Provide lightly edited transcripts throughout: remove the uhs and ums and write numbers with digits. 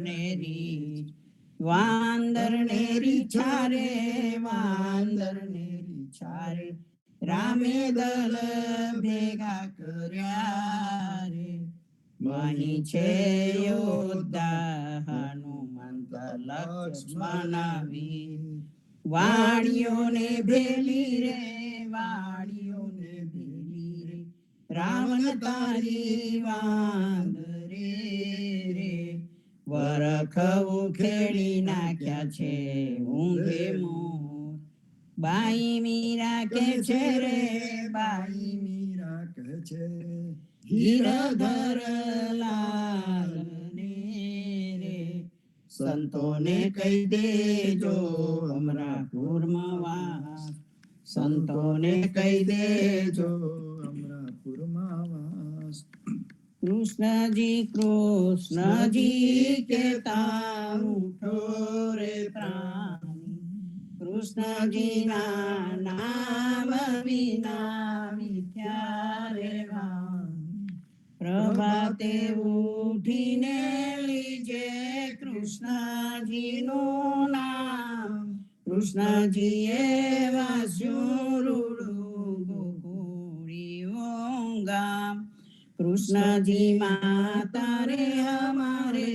ને રીછ, વાંદર ને રીછા રે વાંદર ને રીછા રે, રામે દલ ભેગા કર્યા રે, વહી છે યોદ્ધા હનુમંત લક્ષ્મણ વીર, વાણીઓને ભેલી રે વાણીઓને ભેલી રે, રાવણ તારી વાંદરે રે, વરખ ઉખેડી નાખ્યા છે ઊંઘે મોર, બાઈ મીરા કે છે રે બાઈ મીરા કે છે, ગીરધર લાલ ને રે, સંતોને કહી દેજો અમરાપુરમાં વાસ, સંતોને કહી દેજો અમરાપુરમાં વાસ, કૃષ્ણજી કેતા ઉઠો રે પ્રાણી, કૃષ્ણજી ના નામ વિના મિથ્યા રે વાણી, પ્રભાતે ઉઠીને લીજે કૃષ્ણજી નું નામ, કૃષ્ણજીએ વાસ્યું રૂડું ગોકુળિયું ગામ, કૃષ્ણજી માતા રે હમારે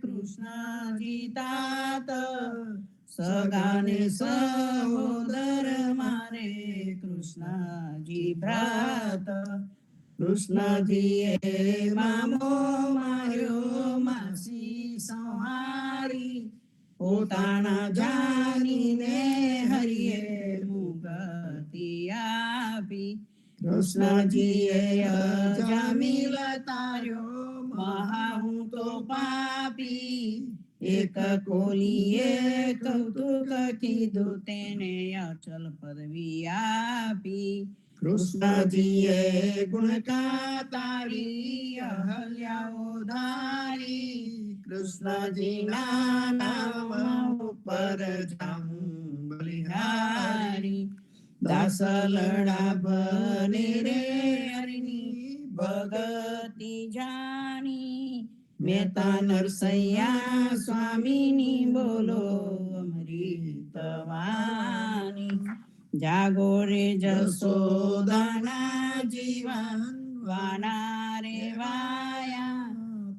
કૃષ્ણજી તાત, સગાને સહોદર મારે કૃષ્ણજી ભ્રાત, કૃષ્ણજીએ મામો માર્યો માસી સંહારી, પોતાના જાનીને હરિએ મુક્તિ આપી, કૃષ્ણજીએ અજામિલ તાર્યો મહા હું તો પાપી, એક કોલીએ કૌતુક કીધું તેને અચલ પદવી આપી, કૃષ્ણજીએ ગુણકા તારી અહલ્યાઓ ધારી, કૃષ્ણજીના નામ ઉપર જાઉં બલિહારી, દાસલડા બને રે હરિની ભગતી જાણી, મહેતા નરસૈયા સ્વામીની બોલો અમૃત વાણી, જાગો રે જશોદાના જીવન વાના રે વાયા,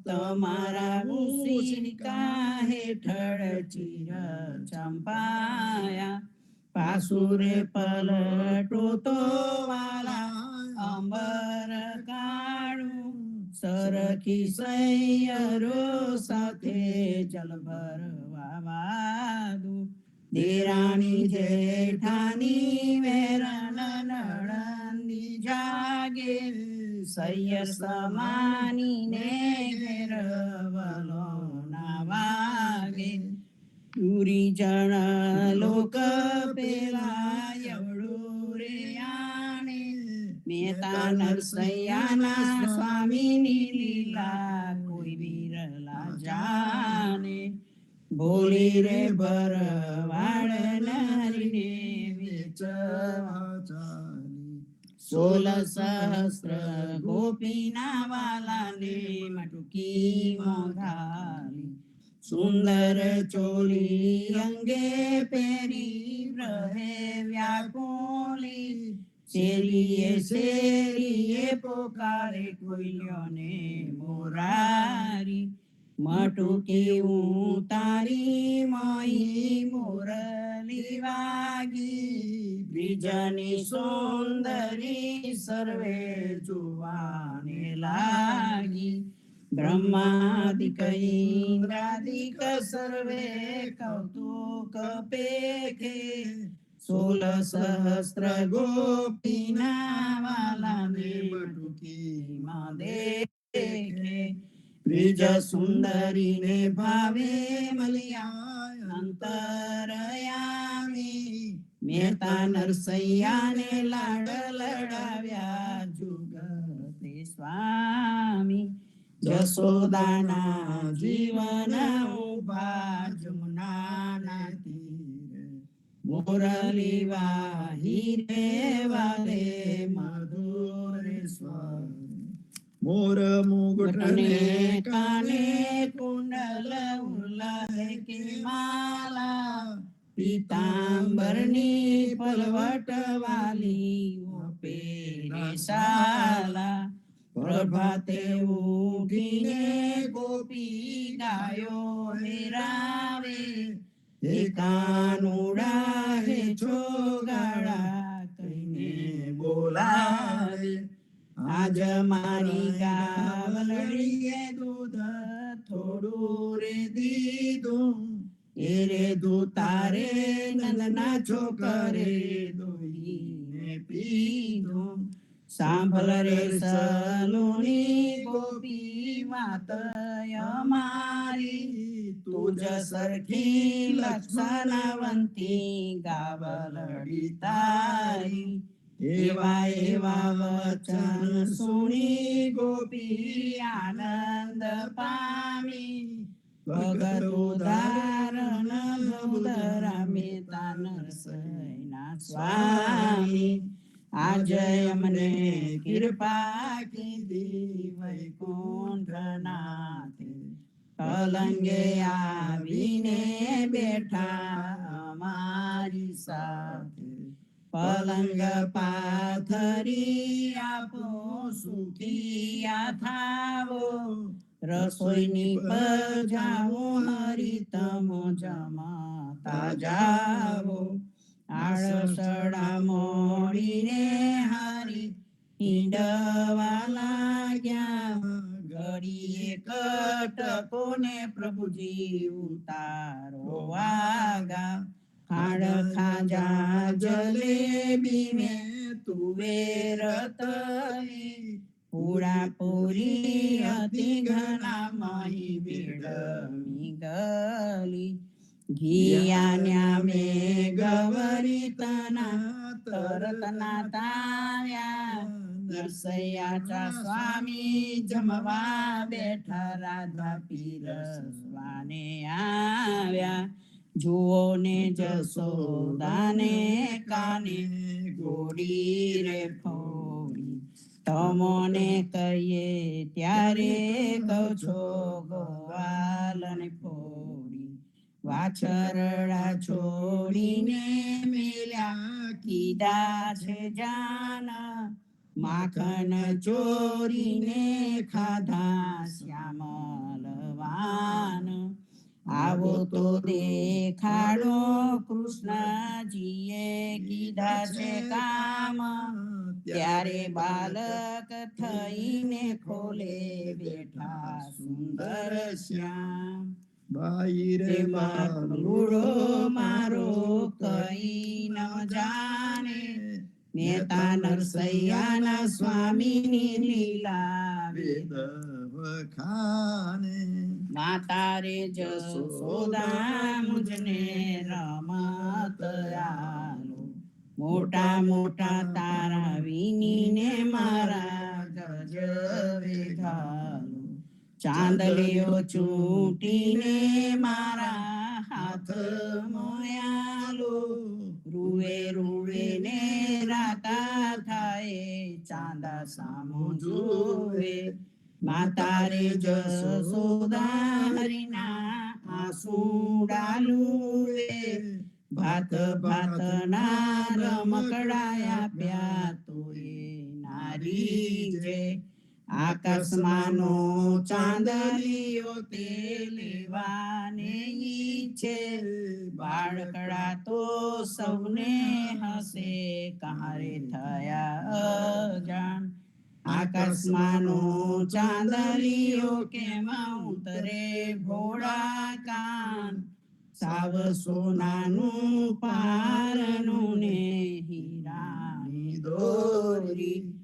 તમારા મુસિકા હેઠળ ચિર ચંપાયા, પાસુરે પલટો તો વાલા અંબર કાળું, સરખી સૈયરો સાથે જલ ભરવા વાદું, દેરાણી જેઠાની વેરણ નળની જાગે, સૈયર સમાનીને ઘેરવલો ના વાગે, પૂરી જણ લોક પેલા એવડું રે આણે, મહેતા નરસૈયાના સ્વામીની લીલા કોઈ વિરલા જાણે, ભોલી રે ભરવાડ નારીને વેચવા ચાલી, 16 સહસ્ત્ર ગોપીના વાલાને મટકી મોઘાલી, સુંદર ચોલી અંગે પેરી રહે વ્યાકુલી, શેરીએ પોકારે કોઈલ્યોને મોરારી, મટુકી ઉતારી મોઈ મુરલી વાગી, બ્રિજની સુંદરી સર્વે જોવાને લાગી, બ્રહ્માદિક ઇન્દ્રાદિક સર્વે કૌતુક પેખે, 16 સહસ્ત્ર ગોપીના વાલાને મટુકીમાં દેખે, બ્રિજ સુંદરીને ભાવે મલિયા અંતરયામી, મહેતા નરસૈયાને લાડ લડાવ્યા જુગતે સ્વામી, જશોદાના જીવન ઉભા જમુનાના તીરે, મુરલી વાહી રે વાલે મધુર સ્વર, મોર મુગટ ઘટને ને કાને કુંડલ ઉલ્લય કે માલા પીતાંબરની પલવટ વાલી પેરે શાલા પ્રભાતે ઉઠીને ગોપી ગાયો હેરાવે હે કાનુડા હે છોગાડા કહીને બોલાવે આજ મારી ગાવલડીએ દૂધ થોડું રે દીધું એ રે દૂતારે નંદના છોકરે દોહીને પીધું સાંભળ રે સલુની ગોપી વાત અમારી તુજ સરખી લક્ષણવંતી ગાવલડી તારી એવા એવા વચન સુણી ગોપી આનંદ પામી ભગત ઉદાહરણ ભવદરા મેતા નરસૈના સ્વામી આજ અમને કૃપા કીધી વૈકુંઠનાથે પલંગે આવીને બેઠા અમારી સાથે પલંગ પાથરી આપો સુખિયા થાવો રસોઈની પજાવો હરી તમો જમાતા જાવો આળસડા મોડીને હારી હિંડવા લાગ્યા ઘડીએ કટકોને પ્રભુજી ઉતારો વાગા ખાડ ખાજા જલેબી ને તુવેર તલી પૂડા પૂરી અતિ ઘના મહી બેડમી ગલી ઘિયાન્યા મે ગવરી તના તરતના તાવ્યા નરસૈયા સ્વામી જમવા બેઠા રાધા પીરસવાને આવ્યા જુઓ ને જસોદાને કાને ગોડી રે ફોડી તમોને કહીએ ત્યારે કહો છો ગોવાલને ફોડી વાછરડા છોડીને મેલ્યા કીધા છે જાના માખણ ચોરીને ખાધા શ્યામલવાન આવો તો દેખાડો કૃષ્ણજીએ કીધા છે કામ ત્યારે બાલક થઈને ખોલે બેઠા સુંદર શ્યામ બાઈ રે રે બાલુડો મારો કઈ ન જાણે નેતા નરસૈયાના સ્વામીની લીલા વેદ વખાણે માતા રે જસોદા મુજને રમત આલો મોટા મોટા તારા વિનીને મારા ગજવે ઘાલો ચાંદલીઓ ચૂંટીને મારા હાથ મોયાલો રૂવે રૂવે ને રાતા થાય ચાંદા સામો જુએ માતા રે જસોદા હરિના આંસુ ડાલુએ ભાત ભાત ના રમકડાયા પ્યા તો એ નારી જે આકાશમાંનો ચાંદલીઓ તે લેવાને ઈચ્છે બાળકડા તો સૌને હસે કહારે થયા અજાણ આકાશમાંનો ચાંદલીઓ કેમ ઉતરે ભોળા કાન સાવ સોનાનું પારણું ને હીરાની દોરી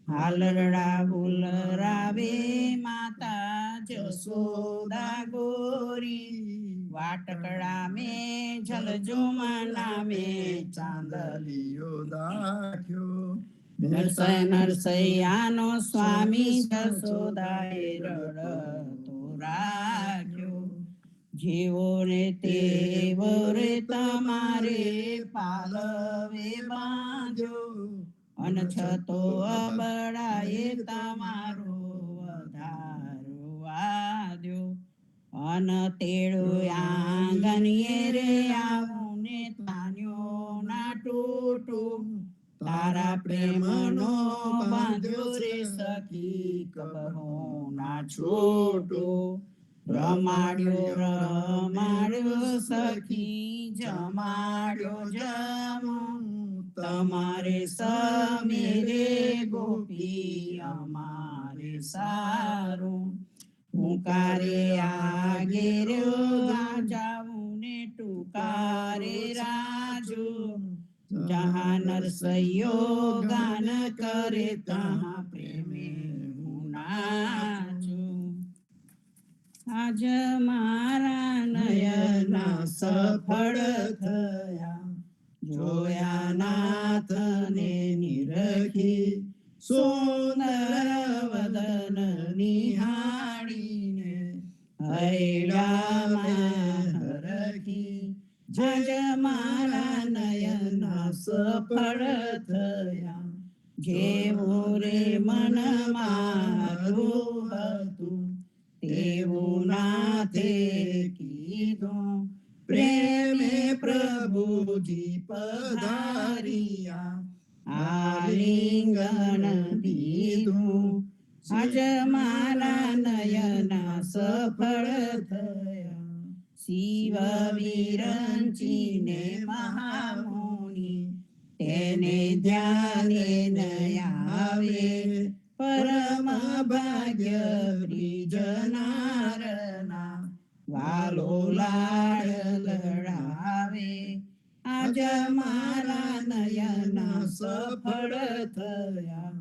હાલરડા ઉલરાવે માતા જસોદા ગોરી વાટકડા મે જલજો મના મે ચાંદલીઓ દાખ્યો નરસૈયાનો સ્વામી જસોદાએ રડતો રાખ્યો જેવો રે તેવો રે તમારે પાલવે બાંધ્યો અન છતો અબડાએ તમારો બાંધ્યો અન તેડું આંગણીએ રે આવું ને તાન્યો ના તૂટું તારા પ્રેમનો બાંધ્યો રે સખી કબહો ના છૂટું રમાડ્યો સખી જમાડ્યો જમું તમારે સમીરે ગોપી અમારે સારું પુકારે આગે જાવું ને ટુકારે રાજુ જહા નરસૈયો ગાન કરે તહા પ્રેમે હું નાચું આજ મારા નયના સફળ થયા જોયા નાથને નિરખી સુંદર વદન નિહાળીને હૈડામાં હરખી જજ મારા નયના સફળ થયા જેવું રે મનમાં હતું તેવું નાથે કીધું પ્રેમે પ્રભુજી પધારિયા આલિંગન દીધું આજ મારા નયના સફળ થયા શિવ વિરંચીને મહામુનિ તેને ધ્યાને ન આવે પરમ ભાગ્ય બ્રિજનારના વાલો લાડ લડાવે આજ મારા નયના સફળ થયા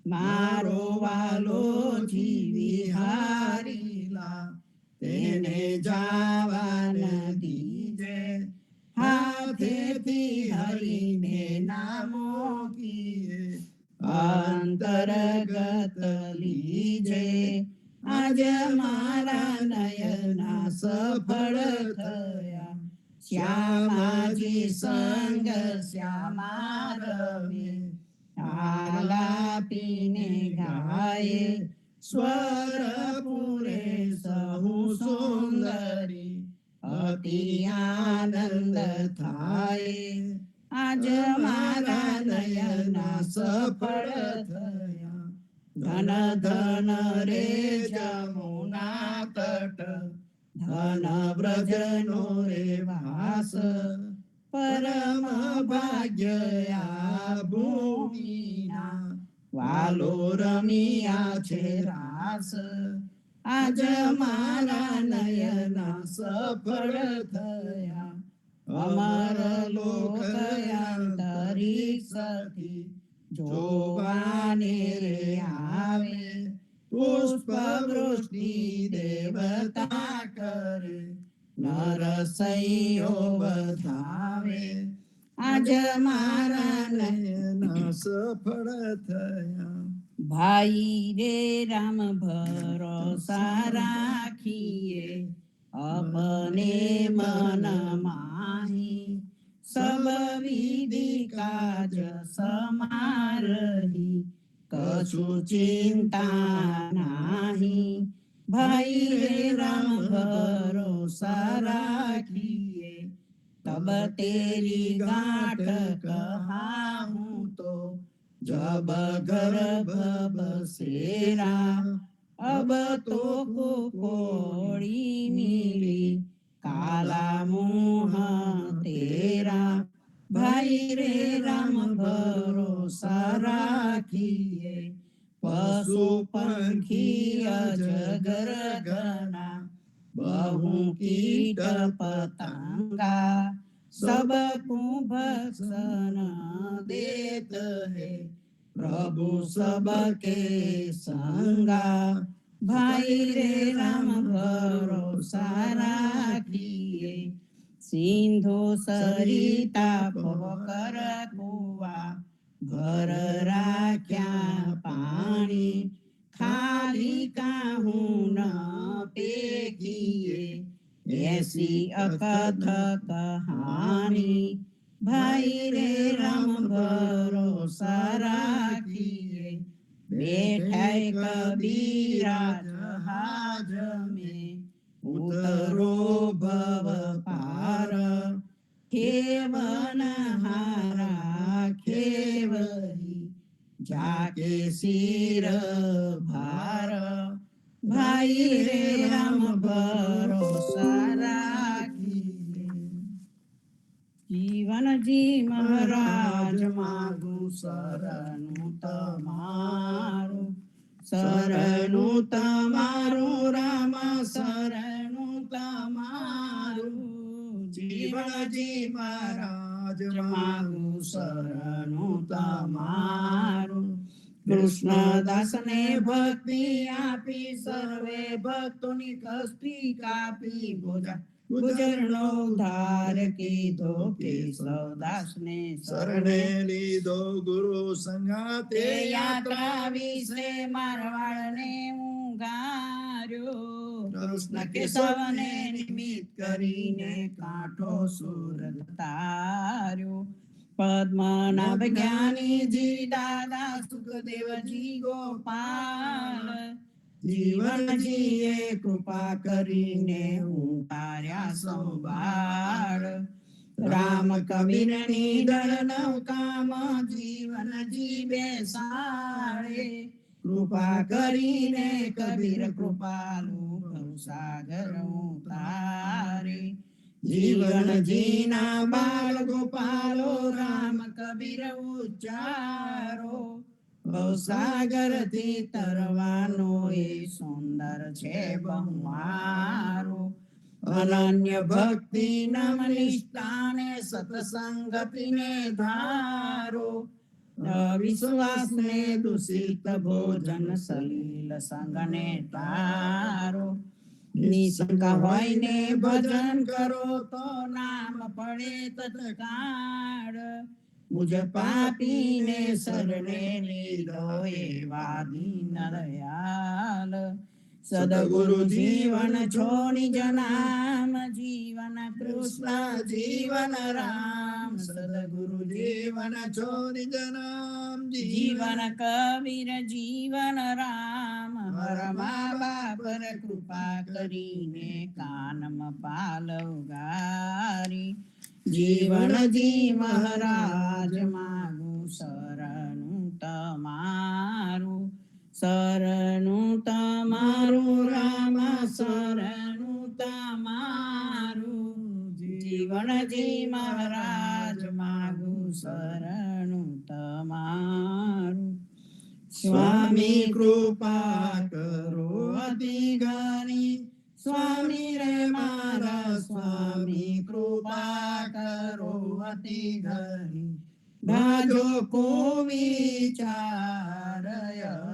મારો વાલો જીવી હારીલા તેને જાવા ન દીજે હાથેથી હરીને નામો કીએ અંતરગત લીજે આજ મારા નયના સફળ થયા શ્યામાજી સંગ શ્યામા રમે આલાપીને ગાયે સ્વર પૂરે સહુ સુંદરી અતિ આનંદ થાય આજ મારા નયના સફળ થયા ધન ધન રે જમુના તટ ધન વ્રજનો રે વાસ પરમ ભાગ્ય આ ભૂમિના વાલો રમિયા છે રાસ આજ મારા નયના સફળ થયા અમર લોકયાંતરિક્ષથી જોવાને રે આવે પુષ્પ વૃષ્ટિ દેવતા કરે નરસૈયો વધાવે આજ મારા નયના સફળ થયા ભાઈ રે રામ ભરોસા રાખીએ अपने मन माही सब विधि काज समारही कछु चिंता नाही भाई रे राम भरोसा राखिए तब तेरी गांठ कहाऊं तो जब गर्भ बसेरा अब तो कोड़ी मिली काला मुँह तेरा भाई रे राम भरोसा राखिए पशु पंखी अजगर गना बहु कीट पतंगा सबको भक्षण देत है प्रभु सबके संगा भाई रे राम भरोसा राखिए सिंधु सरिता पोकर कुआ घर राख्या पानी खाली काहू न पेखिए ऐसी अकथ कहानी भाई रे राम भरोसा राखिए बैठे कबीरा राज में उतरो भव पार खेवन हारा खेवरी जाके सिर भार भाई रे राम भरोसा રાખીએ જીવનજી મહારાજ માગું શરણું તમારું રામ શરણું તમારું જીવનજી મહારાજ માગું શરણું તમારું કૃષ્ણદાસ ને ભક્તિ આપી સર્વે ભક્તોની કષ્ટી કાપી ગુજરનો ઉદ્ધાર કીધો કેશવદાસ ને શરણે લીધો ગુરુ સંગાતે યાત્રા વિશે મારવાડ ને ઉંગાર્યો કૃષ્ણ કેશવને નિમિત્ત કરીને કાંઠો સુરત તાર્યો પદ્મનાભ જ્ઞાનીજી દાદા સુખદેવજી ગોપાલ જીવનજીએ કૃપા કરીને ઉતાર્યા સંભાળ રામ કબીર ની દળ નૌકામાં જીવનજી બેસાડે કૃપા કરીને કબીર કૃપાલુ ભવસાગર ઉતારે જીવનજીના બાળ ગોપાલો રામ કબીર ઉચ્ચારો ભવસાગર થી તરવાનો એ સુંદર છે બહુમારો અનન્ય ભક્તિ નમ નિષ્ઠાને સત્સંગતિને ધારો વિશ્વાસ ને દૂષિત ભોજન સલીલ સંગને તારો નિશંકા હોય ને ભજન કરો તો નામ પડે તત્કાળ મુજ પાપીને શરણે લીધો એવા દીન દયાલ સદગુરુ જીવન છોડી જનામ જીવન કૃષ્ણ જીવન રામ સદગુરુ જીવન છોડી જનામ જીવન કબીર જીવન રામ હર મા બાપ કૃપા કરીને કાનમ પાલવ ગારી જીવનજી મહારાજ માગું શરણું તમારું રામ શરણું તમારું જીવનજી મહારાજ માગું શરણું તમારું સ્વામી કૃપા કરો અતિ ઘણી સ્વામી રે મારા સ્વામી કૃપા કરો અતિ ઘણી ભાજો કો વિચારય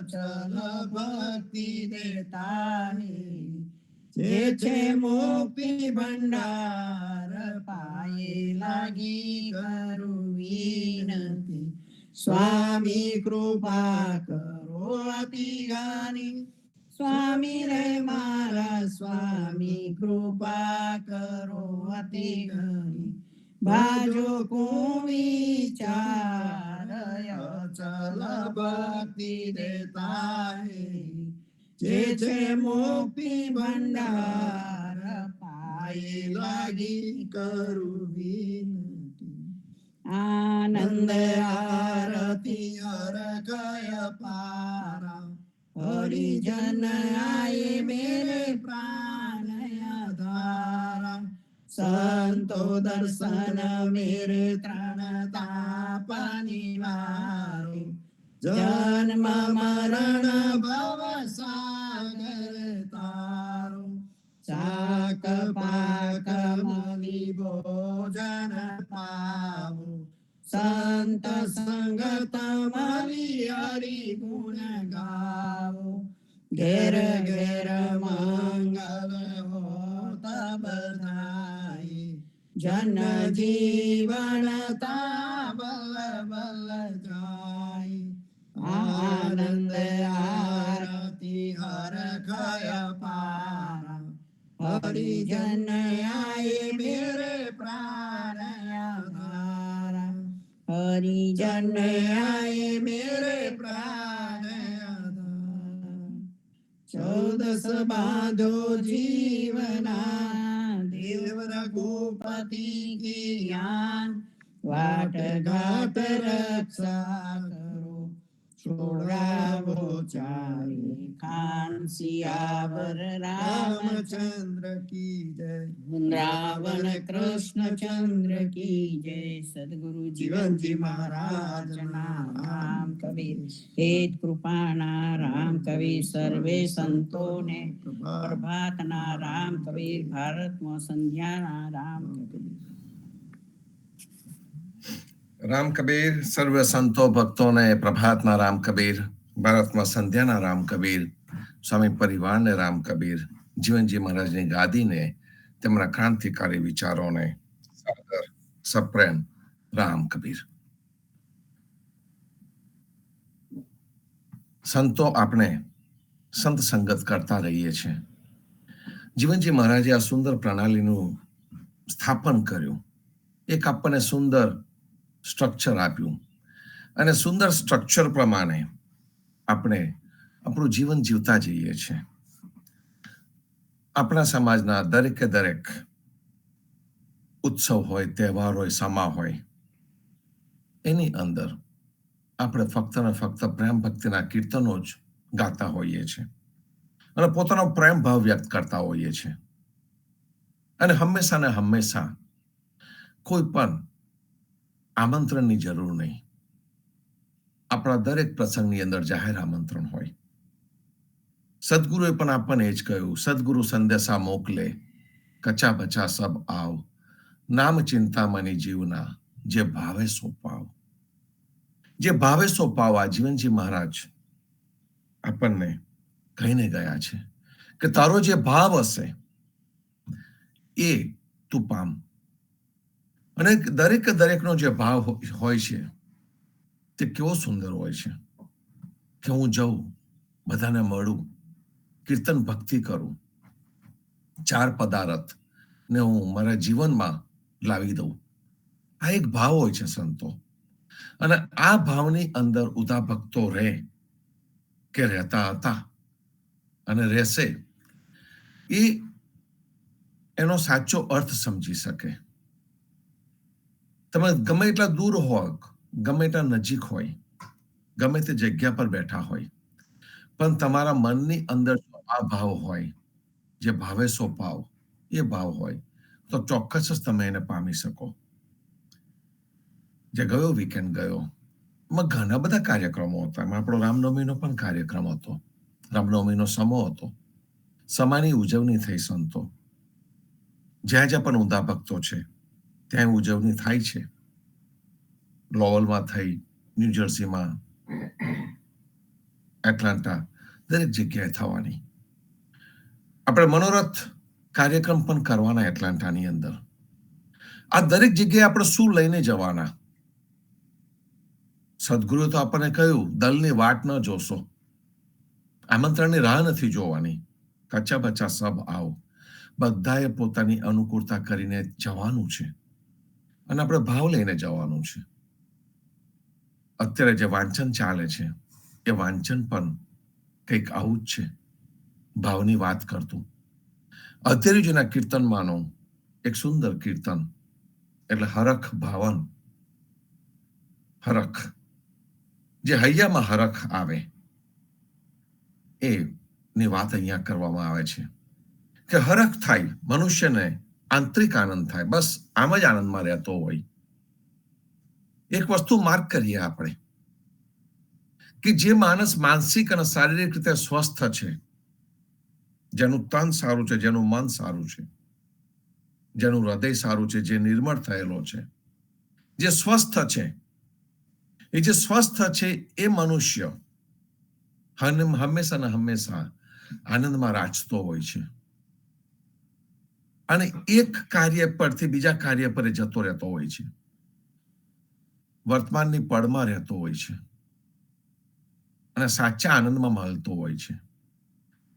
ચલ ભક્તિ દેતાની જે છે મોક્તિ ભંડાર પાયે લાગી કરું વિનંતી સ્વામી કૃપા કરો અતિ ઘણી સ્વામી રે મારા સ્વામી કૃપા કરો અતિ ઘણી ભાજો કો વિચારય ચલ ભક્તિ દેતાની જે છે મોક્તિ ભંડાર પાયે લાગી કરું વિનંતી આનંદ આરતી હરખય પારા હરિજન આયે મેરે પ્રાણ આધારા સંતો દર્શન મેરે ત્રણ તાપ નિવારો જન્મ મરણ ભવ સાગર તારો ચાક પાક મલી ભોજન પાવો સંત સંગત મલી હરિ ગુણ ગાવો ઘેર ઘેર મંગલ હોત બધાઈ જન જીવન તાબલ બલ જાય આનંદ આરતી હરખય પારા હરિજન આયે મેરે પ્રાણ આધારા હરિજન આયે મેરે પ્રાણ આધારા 14 बांधो जीवना देव रघुपति की यान वाट घाट रक्षा करो छोड़ावो चाहे खान सियावर रामचंद्र की जय। रावण कृष्ण चंद्र की जय। सदगुरु जीवन जी महाराज नाम कबीर हेत कृपाणा राम कबीर सर्वे संतो ने प्रभात ना राम कबीर भारत में संध्या ना राम कबीर। राम कबीर सर्व संतो भक्तों ने प्रभात ना राम कबीर भारत में संध्या ना राम कबीर स्वामी परिवार ने राम कबीर जीवनजी महाराज ने गादी ने તેમના ક્રાંતિકારી વિચારોને સાદર સપ્રેમ રામ કબીર। સંતો આપણે સંત સંગત કરતા રહીએ છીએ। જીવનજી મહારાજે આ સુંદર પ્રણાલીનું સ્થાપન કર્યું, એક આપણને સુંદર સ્ટ્રક્ચર આપ્યું અને સુંદર સ્ટ્રક્ચર પ્રમાણે આપણે આપણું જીવન જીવતા જઈએ છીએ। આપણા સમાજના દરેકે દરેક ઉત્સવ હોય, તહેવાર હોય, સમા હોય, એની અંદર આપણે ફક્ત ને ફક્ત પ્રેમ ભક્તિના કીર્તનો જ ગાતા હોઈએ છીએ અને પોતાનો પ્રેમ ભાવ વ્યક્ત કરતા હોઈએ છીએ અને હંમેશા ને હંમેશા કોઈ પણ આમંત્રણની જરૂર નહીં। આપણા દરેક પ્રસંગની અંદર જાહેર આમંત્રણ હોય। સદગુરુએ પણ આપણને એ જ કહ્યું, સદગુરુ સંદેશા મોકલે કચા બચા સબ આવ નામ ચિંતામણી જીવના જે ભાવે સો પાવ। જે ભાવે સો પાવ આ જીવનજી મહારાજ આપણને કહીને ગયા છે કે તારો જે ભાવ હશે એ તું પામ। અને દરેક દરેકનો જે ભાવ હોય છે તે કેવો સુંદર હોય છે કે હું જઉં, બધાને મળું, કીર્તન ભક્તિ કરું, ચાર પદાર્થ ને હું મારા જીવનમાં લાવી દઉં। આ એક ભાવ હોય છે સંતો, અને આ ભાવની અંદર ઉદા ભક્તો રહે કે રહેતા હતા અને રહેશે એ એનો સાચો અર્થ સમજી શકે। તમે ગમે એટલા દૂર હોય, ગમે એટલા નજીક હોય, ગમે તે જગ્યા પર બેઠા હોય, પણ તમારા મનની અંદર આ ભાવ હોય, જે ભાવે સો પાવ, એ ભાવ હોય તો ચોક્કસ જ તમે એને પામી શકો। જે ગયો વીકેન્ડ ગયો એમાં ઘણા બધા કાર્યક્રમો હતા। એમાં આપણો રામનવમીનો પણ કાર્યક્રમ હતો, રામનવમીનો સમો હતો, સમાની ઉજવણી થઈ સંતો। જ્યાં જ્યાં પણ ઊંધા ભક્તો છે ત્યાં ઉજવણી થાય છે। લોવલમાં થઈ, ન્યૂજર્સીમાં, એટલાન્ટા, દરેક જગ્યાએ થવાની। આપણે મનોરથ કાર્યક્રમ પણ કરવાના એટલાન્ટાની અંદર। આ દરેક જગ્યાએ આપણે શું લઈને જવાના? સદગુરુએ તો આપણને કહ્યું, દલની વાટ ન જોશો, આમંત્રણની રાહ નથી જોવાની, કચ્ચા બચ્ચા સબ આવો। બધાએ પોતાની અનુકૂળતા કરીને જવાનું છે અને આપણે ભાવ લઈને જવાનું છે। અત્યારે જે વાંચન ચાલે છે એ વાંચન પણ કંઈક આવું જ છે, ભાવની વાત કરતું। અધેરીજીના કીર્તનમાંનું એક સુંદર કીર્તન એટલે હરખ ભાવન, હરખ, જે હૈયામાં હરખ આવે એ ની વાત અહીંયા કરવામાં આવે છે કે હરખ થાય, મનુષ્યને આંતરિક આનંદ થાય, બસ આમ જ આનંદમાં રહેતો હોય। એક વસ્તુ માર્ક કરીએ આપણે કે જે માણસ માનસિક અને શારીરિક રીતે સ્વસ્થ છે, જેનું તન સારું છે, જેનું મન સારું છે, જેનું હૃદય સારું છે, જે નિર્મળ થયેલો છે, જે સ્વસ્થ છે, એ જે સ્વસ્થ છે એ મનુષ્ય હંમેશા ને હંમેશા આનંદમાં રાચતો હોય છે અને એક કાર્ય પરથી બીજા કાર્ય પર જતો રહેતો હોય છે, વર્તમાનની પળમાં રહેતો હોય છે અને સાચા આનંદમાં મળતો હોય છે।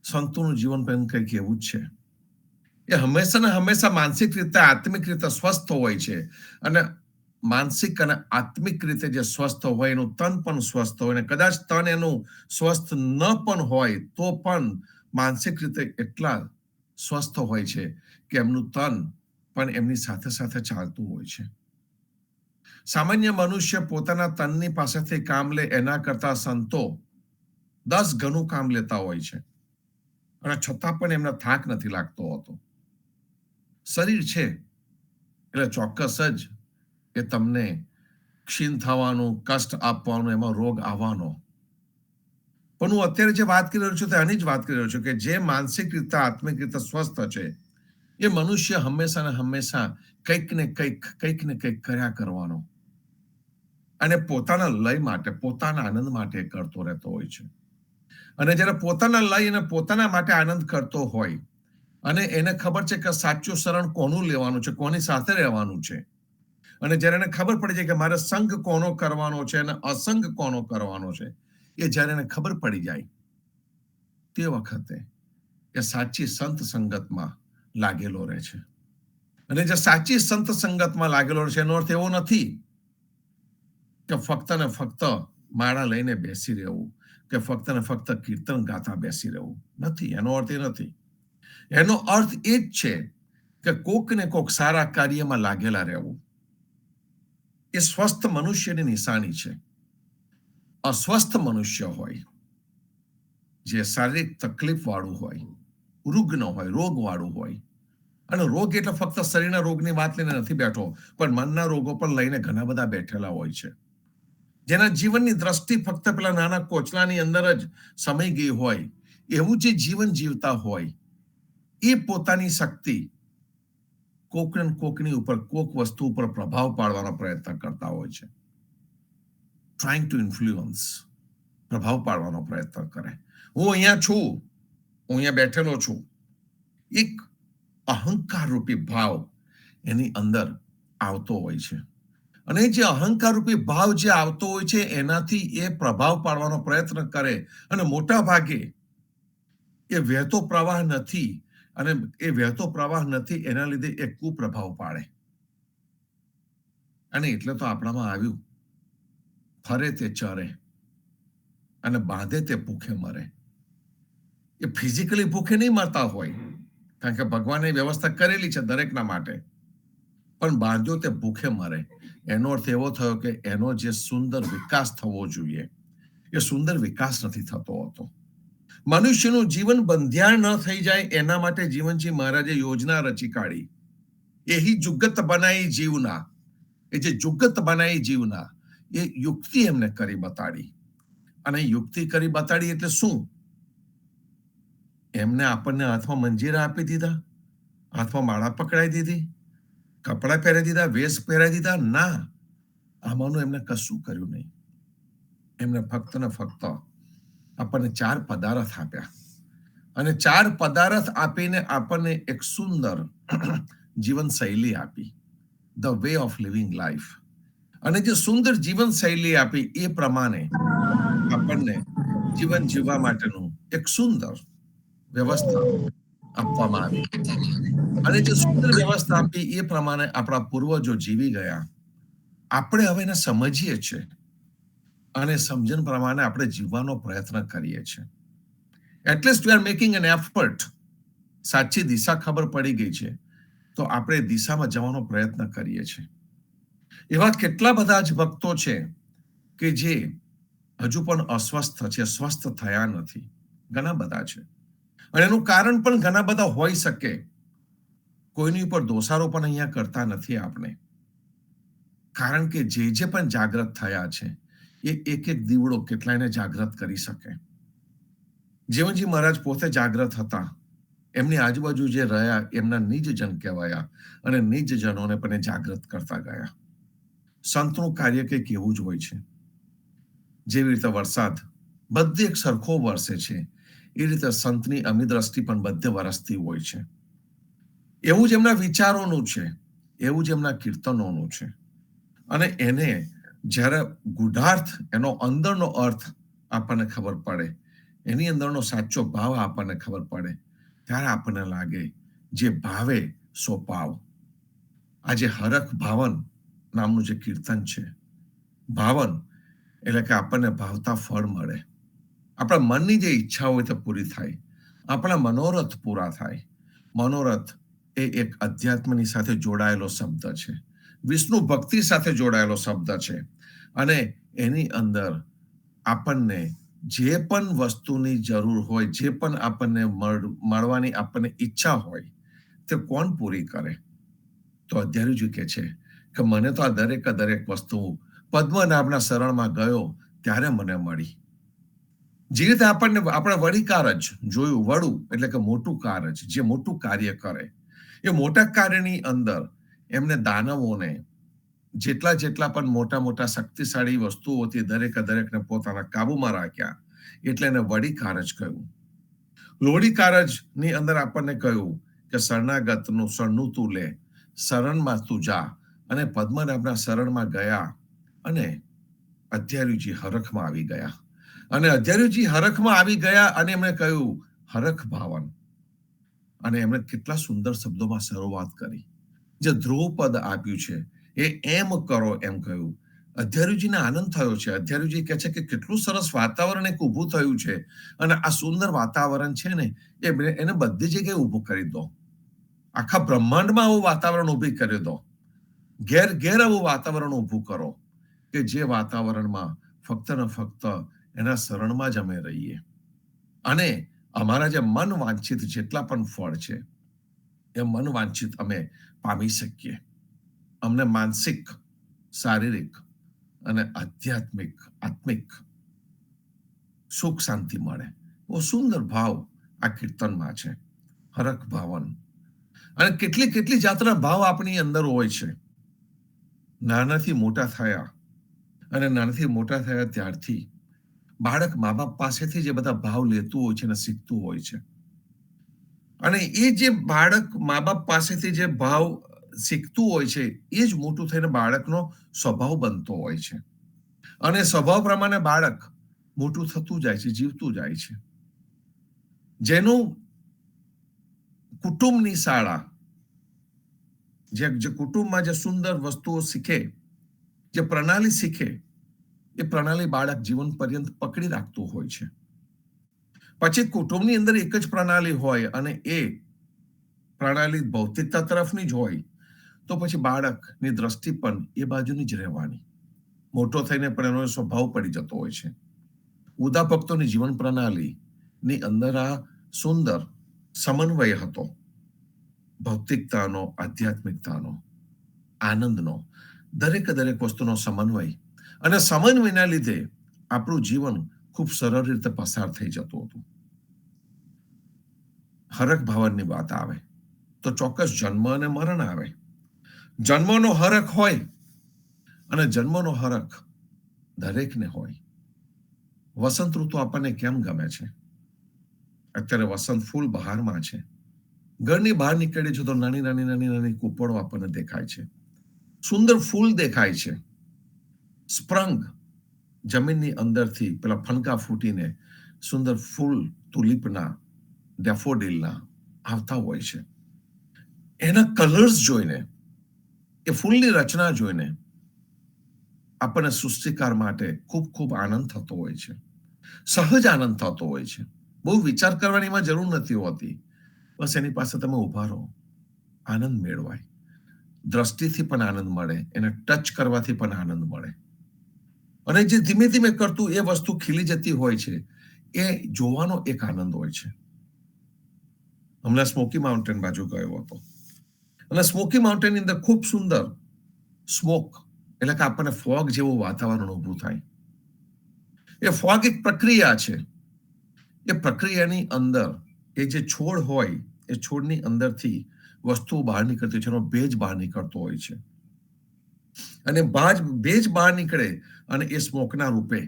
સંતોનું જીવન પણ કંઈક એવું જ છે, એ હંમેશા ને હંમેશા માનસિક રીતે, આત્મિક રીતે સ્વસ્થ હોય છે અને માનસિક અને આત્મિક રીતે જે સ્વસ્થ હોય એનું તન પણ સ્વસ્થ હોય, અને કદાચ તન એનું સ્વસ્થ ન પણ હોય તો પણ માનસિક રીતે એટલા સ્વસ્થ હોય છે કે એમનું તન પણ એમની સાથે સાથે ચાલતું હોય છે. સામાન્ય મનુષ્ય પોતાના તનની પાસેથી કામ લે એના કરતા સંતો 10 ગણું કામ લેતા હોય છે અને છતાં પણ એમને થાક નથી લાગતો હોતો. શરીર છે એટલે ચોક્કસ જ કે તમને ક્ષીણ થવાનું, કષ્ટ આપવાનું, એમાં રોગ આવવાનો. પણ હું અત્યારે જે વાત કરી રહ્યો છું તે આની જ વાત કરી રહ્યો છું કે જે માનસિક રીતે આત્મિક રીતે સ્વસ્થ છે એ મનુષ્ય હંમેશા ને હંમેશા કંઈક ને કંઈક કર્યા કરવાનો અને પોતાના લય માટે, પોતાના આનંદ માટે કરતો રહેતો હોય છે. અને જ્યારે પોતાના લય અને પોતાના માટે આનંદ કરતો હોય અને એને ખબર છે કે સાચું શરણ કોનું લેવાનું છે, કોની સાથે રહેવાનું છે, અને જ્યારે એને ખબર પડે છે કે મારે સંગ કોનો કરવાનો છે અને અસંગ કોનો કરવાનો છે, એ જ્યારે એને ખબર પડી જાય તે વખતે એ સાચી સંત સંગતમાં લાગેલો રહે છે. અને જે સાચી સંત સંગતમાં લાગેલો રહે છે એનો અર્થ એવો નથી કે ફક્ત ને ફક્ત માળા લઈને બેસી રહેવું કે ફક્ત ને ફક્ત કીર્તન ગાતા બેસી રહેવું નથી. એનો અર્થ એ નથી. એનો અર્થ એ જ છે કે કોક ને કોક સારા કાર્યમાં લાગેલા રહેવું. એ સ્વસ્થ મનુષ્યની નિશાની છે. અસ્વસ્થ મનુષ્ય હોય, જે શારીરિક તકલીફ વાળું હોય, રૂગ્ન હોય, રોગ વાળું હોય, અને રોગ એટલે ફક્ત શરીરના રોગની વાત લઈને નથી બેઠો, પણ મનના રોગો પણ લઈને ઘણા બધા બેઠેલા હોય છે. જેના જીવનની દ્રષ્ટિ ફક્ત પેલા નાના કોચલાની અંદર જ સમાઈ ગઈ હોય, એવું જે જીવન જીવતા હોય, એ પોતાની શક્તિ કોકની ઉપર, કોક વસ્તુ ઉપર પ્રભાવ પાડવાનો પ્રયત્ન કરતા હોય છે. ટ્રાઇંગ ટુ ઇન્ફ્લુઅન્સ, પ્રભાવ પાડવાનો પ્રયત્ન કરે. હું અહીંયા છું, હું અહીંયા બેઠેલો છું. એક અહંકાર રૂપી ભાવ એની અંદર આવતો હોય છે. અને જે અહંકાર રૂપી ભાવ જે આવતો હોય છે એનાથી એ પ્રભાવ પાડવાનો પ્રયત્ન કરે અને મોટા ભાગે એ વહેતો પ્રવાહ નથી, અને એ વહેતો પ્રવાહ નથી એના લીધે એ કુપ્રભાવ પાડે. અને એટલે તો આપણામાં આવ્યું, ફરે તે ચરે અને બાંધે તે ભૂખે મરે. એ ફિઝિકલી ભૂખે નહીં મરતા હોય, કારણ કે ભગવાને વ્યવસ્થા કરેલી છે દરેકના માટે, પણ બાંધ્યો તે ભૂખે મરે. એનો અર્થ એવો થયો કે એનો જે સુંદર વિકાસ થવો જોઈએ એ સુંદર વિકાસ નથી થતો હોતો. મનુષ્યનું જીવન બંધિયાળ ન થઈ જાય એના માટે જીવનજી મહારાજે યોજના રચી કાઢી. એહી જુગત બનાઈ જીવના, એ જે જુગત બનાઈ જીવના એ યુક્તિ એમને કરી બતાડી. અને યુક્તિ કરી બતાડી એટલે શું? એમને આપણને હાથમાં મંજીરા આપી દીધા, હાથમાં માળા પકડાઈ દીધી, કપડા પહેરી દીધા, વેશ પહેરાવી દીધા? ના, આમાંનું એમને કશું કર્યું નહીં. એમને ફક્ત ને ફક્ત આપણને 4 પદાર્થ આપ્યા, અને 4 પદાર્થ આપીને આપણને એક સુંદર જીવન શૈલી આપી, the way of living life. અને જે સુંદર જીવન શૈલી આપી એ પ્રમાણે આપણને જીવન જીવવા માટેનું એક સુંદર વ્યવસ્થા આપવામાં આવી. અને જે સુંદર વ્યવસ્થા આપી એ પ્રમાણે આપણા પૂર્વજો જીવી ગયા. આપણે હવે એને સમજીએ છીએ અને સમજણ પ્રમાણે આપણે જીવવાનો પ્રયત્ન કરીએ છીએ. At least we are making an effort. સાચી દિશા ખબર પડી ગઈ છે તો આપણે દિશામાં જવાનો પ્રયત્ન કરીએ છીએ. એવા કેટલા બધા જ ભક્તો છે કે જે હજુ પણ અસ્વસ્થ છે, સ્વસ્થ થયા નથી. ઘણા બધા છે, અને એનું કારણ પણ ઘણા બધા હોઈ શકે. કોઈની ઉપર દોષારોપણ અહીંયા કરતા નથી આપણે, કારણ કે જે પણ જાગૃત થયા છે એ એક એક દીવડો કેટલાયને જાગૃત કરી શકે. જીવનજી મહારાજ પોતે જાગૃત હતા, એમની આજુબાજુ જે રહ્યા એમના નિજજન કહેવાયા, અને નિજજનોને પણ એ જાગૃત કરતા ગયા. સંતનું કાર્ય કંઈક એવું જ હોય છે. જેવી રીતે વરસાદ બધે એક સરખો વરસે છે, એ રીતે સંતની અમી દ્રષ્ટિ પણ બધે વરસતી હોય છે. એવું જ એમના વિચારોનું છે, એવું જ એમના કીર્તનોનું છે. અને એને જ્યારે ગુઢાર્થ, એનો અંદરનો અર્થ આપણને ખબર પડે, એની અંદરનો સાચો ભાવ આપણને ખબર પડે, ત્યારે આપણને લાગે જે ભાવે સો પાવ. આજે હરખ ભાવન નામનું જે કીર્તન છે, ભાવન એટલે કે આપણને ભાવતા ફળ મળે, આપણા મનની જે ઈચ્છા હોય તે પૂરી થાય, આપણા મનોરથ પૂરા થાય. મનોરથ એ એક અધ્યાત્મની સાથે જોડાયેલો શબ્દ છે, વિષ્ણુ ભક્તિ સાથે જોડાયેલો શબ્દ છે, અને એની અંદર આપણને જે પણ વસ્તુની જરૂર હોય, જે પણ આપણને મળવાની આપણને ઈચ્છા હોય, તે કોણ પૂરી કરે? તો અધ્યારુજી કહે છે કે મને તો આ દરેક વસ્તુ પદ્મનાભના શરણમાં ગયો ત્યારે મને મળી. જે રીતે આપણને આપણે વળી કારજ જોયું, વડું એટલે કે મોટું કારજ, જે મોટું કાર્ય કરે, એ મોટા કાર્યની અંદર એમને દાનવોને જેટલા પણ મોટા શક્તિશાળી વસ્તુઓ હતી દરેકને પોતાના કાબુમાં રાખ્યા, એટલે એને વડી કારજ કહ્યું. લોડી કારજની અંદર આપણને કહ્યું કે શરણાગતનું શરણું તું લે, શરણમાં તું જા, અને પદ્મનાભના શરણમાં ગયા અને અધ્યારુજી હરખમાં આવી ગયા. અને અધ્યારુજી હરખમાં આવી ગયા અને એમણે કહ્યું હરખ ભાવન. અને એમણે કેટલા સુંદર શબ્દોમાં શરૂઆત કરી. જે ધ્રુવપદ આપ્યું છે એ એમ કરો એમ કહ્યું. અધ્યારુજીને આનંદ થયો છે. અધ્યારુજી કહે છે કે કેટલું સરસ વાતાવરણ એક ઊભું થયું છે, અને આ સુંદર વાતાવરણ છે ને એને બધી જગ્યાએ ઊભું કરી દો. આખા બ્રહ્માંડમાં આવું વાતાવરણ ઊભી કરી દો. ઘેર આવું વાતાવરણ ઊભું કરો કે જે વાતાવરણમાં ફક્ત ને ફક્ત એના શરણમાં જ અમે રહીએ, અને અમારા જે મન વાંછિત જેટલા પણ ફળ છે એ મન વાંછિત અમે પામી શકીએ. અમને માનસિક, શારીરિક અને આત્મિક સુખ શાંતિ મળે. બહુ સુંદર ભાવ આ કીર્તનમાં છે, હરખ ભાવન. અને કેટલી જાતના ભાવ આપણી અંદર હોય છે. નાનાથી મોટા થયા, અને નાનાથી મોટા થયા ત્યારથી બાળક મા બાપ પાસેથી જે બધા ભાવ લેતું હોય છે અને શીખતું હોય છે, અને એ જે બાળક મા બાપ પાસેથી જે ભાવ શીખતું હોય છે એ જ મોટું થઈને બાળકનો સ્વભાવ બનતો હોય છે, અને સ્વભાવ પ્રમાણે બાળક મોટું થતું જાય છે, જીવતું જાય છે. જેનું કુટુંબની શાળા, જે કુટુંબમાં જે સુંદર વસ્તુઓ શીખે, જે પ્રણાલી શીખે, એ પ્રણાલી બાળક જીવન પર્યંત પકડી રાખતું હોય છે. પછી કુટુંબની અંદર એક જ પ્રણાલી હોય અને એ પ્રણાલી ભૌતિકતા તરફની જ હોય, તો પછી બાળકની દ્રષ્ટિ પણ એ બાજુની જ રહેવાની. મોટો થઈને પણ એનો સ્વભાવ પડી જતો હોય છે. ઉદા ભક્તોની જીવન પ્રણાલીની અંદર આ સુંદર સમન્વય હતો, ભૌતિકતાનો, આધ્યાત્મિકતાનો, આનંદનો, દરેક વસ્તુનો સમન્વય. અને સમન્વયના લીધે આપણું જીવન ખૂબ સરળ રીતે પસાર થઈ જતું હતું. હરખ ભાવનની વાત આવે તો ચોક્કસ જન્મ અને મરણ આવે. જન્મનો હરખ હોય, અને જન્મનો હરખ દરેકને હોય. વસંત ઋતુ આપણને કેમ ગમે છે? અત્યારે વસંત ફૂલ બહારમાં છે. ઘરની બહાર નીકળીએ છીએ તો નાની કૂપળો આપણને દેખાય છે, સુંદર ફૂલ દેખાય છે. સ્પ્રંગ, જમીનની અંદરથી પેલા ફનકા ફૂટીને સુંદર ફૂલ તુલિપના, ડેફોડિલના આવતા હોય છે. એના કલર્સ જોઈને, એ ફૂલની રચના જોઈને આપણને સૃષ્ટિકાર માટે ખૂબ આનંદ થતો હોય છે, સહજ આનંદ થતો હોય છે. બહુ વિચાર કરવાની એમાં જરૂર નથી હોતી. બસ એની પાસે તમે ઉભા રહો, આનંદ મેળવાય. દ્રષ્ટિથી પણ આનંદ મળે, એને ટચ કરવાથી પણ આનંદ મળે, અને જે ધીમે કરતું એ વસ્તુ ખીલી જતી હોય છે એ જોવાનો એક આનંદ હોય છે. હમણાં સ્મોકી માઉન્ટેન બાજુ ગયો હતો, અને સ્મોકી માઉન્ટેનની અંદર ખૂબ સુંદર સ્મોક એટલે કે આપણને ફોગ જેવું વાતાવરણ ઊભું થાય. એ ફોગ એક પ્રક્રિયા છે. એ પ્રક્રિયાની અંદર એ જે છોડ હોય એ છોડની અંદરથી વસ્તુઓ બહાર નીકળતી છે, એનો ભેજ બહાર નીકળતો હોય છે, અને ભેજ બહાર નીકળે અને એ સ્મોકના રૂપે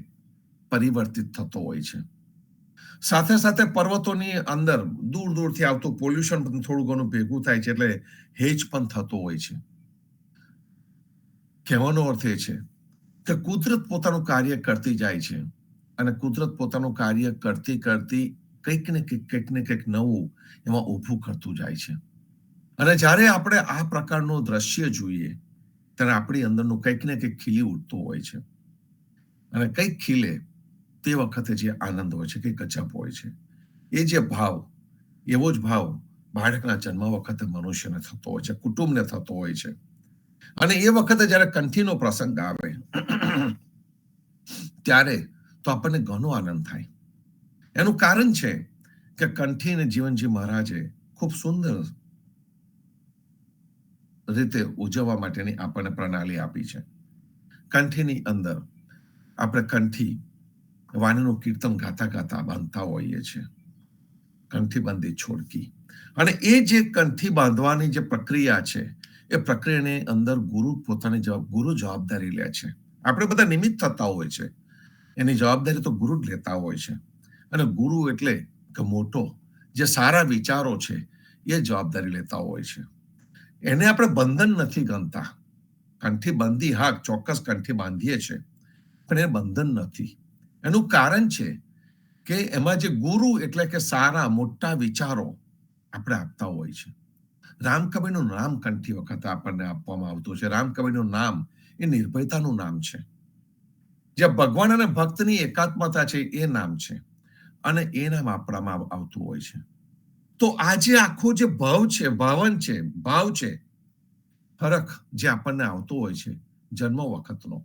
પરિવર્તિત થતો હોય છે. સાથે પર્વતોની અંદર દૂરથી આવતું પોલ્યુશન પણ થોડું ઘણું ભેગું થાય છે, એટલે હેજ પણ થતો હોય છે. કહેવાનો અર્થ એ છે કે કુદરત પોતાનું કાર્ય કરતી જાય છે, અને કુદરત પોતાનું કાર્ય કરતી કંઈક ને કંઈક નવું એમાં ઊભું કરતું જાય છે. અને જ્યારે આપણે આ પ્રકારનું દ્રશ્ય જોઈએ ત્યારે આપણી અંદરનું કંઈક ને કંઈક ખીલી ઉઠતું હોય છે, અને કંઈક ખીલે તે વખતે જે આનંદ હોય છે, કંઈક ગજબ હોય છે. એ જે ભાવ એવો જ ભાવ બાળકના જન્મ વખતે મનુષ્યને થતો હોય છે, કુટુંબને થતો હોય છે. અને એ વખતે જયારે કંઠીનો પ્રસંગ આવે ત્યારે તો આપણને ઘણો આનંદ થાય. એનું કારણ છે કે કંઠીને જીવનજી મહારાજે ખૂબ સુંદર રીતે ઉજવવા માટેની આપણને પ્રણાલી આપી છે. કંઠીની અંદર આપણે કંઠી વાણીનું કીર્તન ગાતા ગાતા બાંધતા હોઈએ છીએ, કંઠી બાંધી છોડકી. અને એ જે કંઠી બાંધવાની જે પ્રક્રિયા છે, એ પ્રક્રિયાની અંદર ગુરુ પોતાની ગુરુ જવાબદારી લે છે. આપણે બધા નિમિત્ત થતા હોય છે, એની જવાબદારી તો ગુરુ જ લેતા હોય છે. અને ગુરુ એટલે કે મોટો, જે સારા વિચારો છે એ જવાબદારી લેતા હોય છે. એને આપણે બંધન નથી ગણતા. કંઠી બાંધી, હા ચોક્કસ કંઠી બાંધીએ છે, પણ એ બંધન નથી. એનું કારણ છે કે એમાં જે ગુરુ એટલે કે સારા મોટા વિચારો આપણે આપતા હોય છે. રામકવિનું નામ કંઠી વખતે આપણને આપવામાં આવતું છે. રામકવિનું નામ એ નિર્ભયતાનું નામ છે. જે ભગવાન અને ભક્તની એકાત્મતા છે એ નામ છે, અને એ નામ આપવામાં આવતું હોય છે. તો આજે આખો જે ભાવ છે, હરખ જે આપણને આવતો હોય છે જન્મ વખતનો,